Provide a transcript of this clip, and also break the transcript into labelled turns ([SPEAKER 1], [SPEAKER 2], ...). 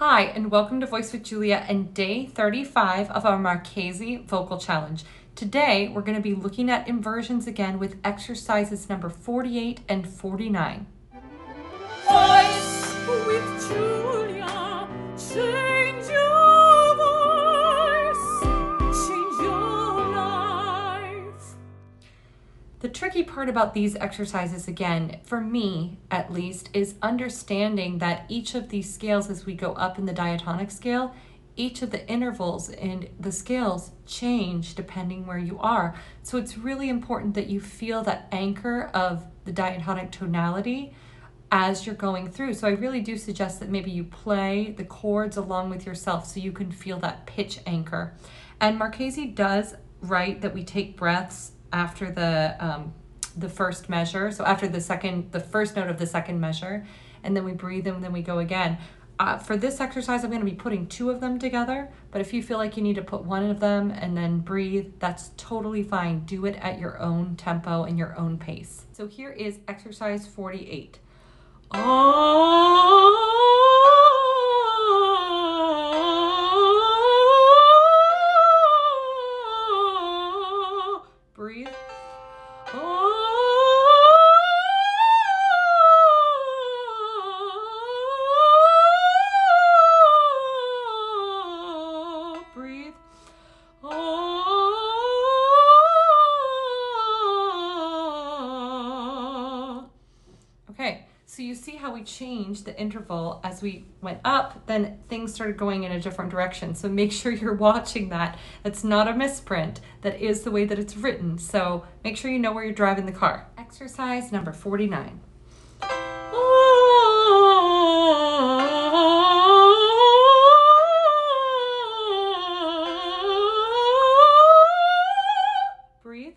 [SPEAKER 1] Hi, and welcome to Voice with Julia and day 35 of our Marchesi Vocal Challenge. Today, we're going to be looking at inversions again with exercises number 48 and 49.
[SPEAKER 2] Voice with Julia, change your voice, change your life.
[SPEAKER 1] The tricky part about these exercises, again, for me at least, is understanding that each of these scales, as we go up in the diatonic scale, each of the intervals in the scales change depending where you are. So it's really important that you feel that anchor of the diatonic tonality as you're going through. So I really do suggest that maybe you play the chords along with yourself so you can feel that pitch anchor. And Marchesi does write that we take breaths after the first measure, so after the first note of the second measure, and then we breathe and then we go again. For this exercise, I'm going to be putting two of them together, but if you feel like you need to put one of them and then breathe, that's totally fine. Do it at your own tempo and your own pace. So here is exercise 48. Breathe. Breathe. Okay, so you see how we changed the interval as we went up, then things started going in a different direction. So make sure you're watching that. That's not a misprint. That is the way that it's written. So make sure you know where you're driving the car. Exercise number 49. Breathe.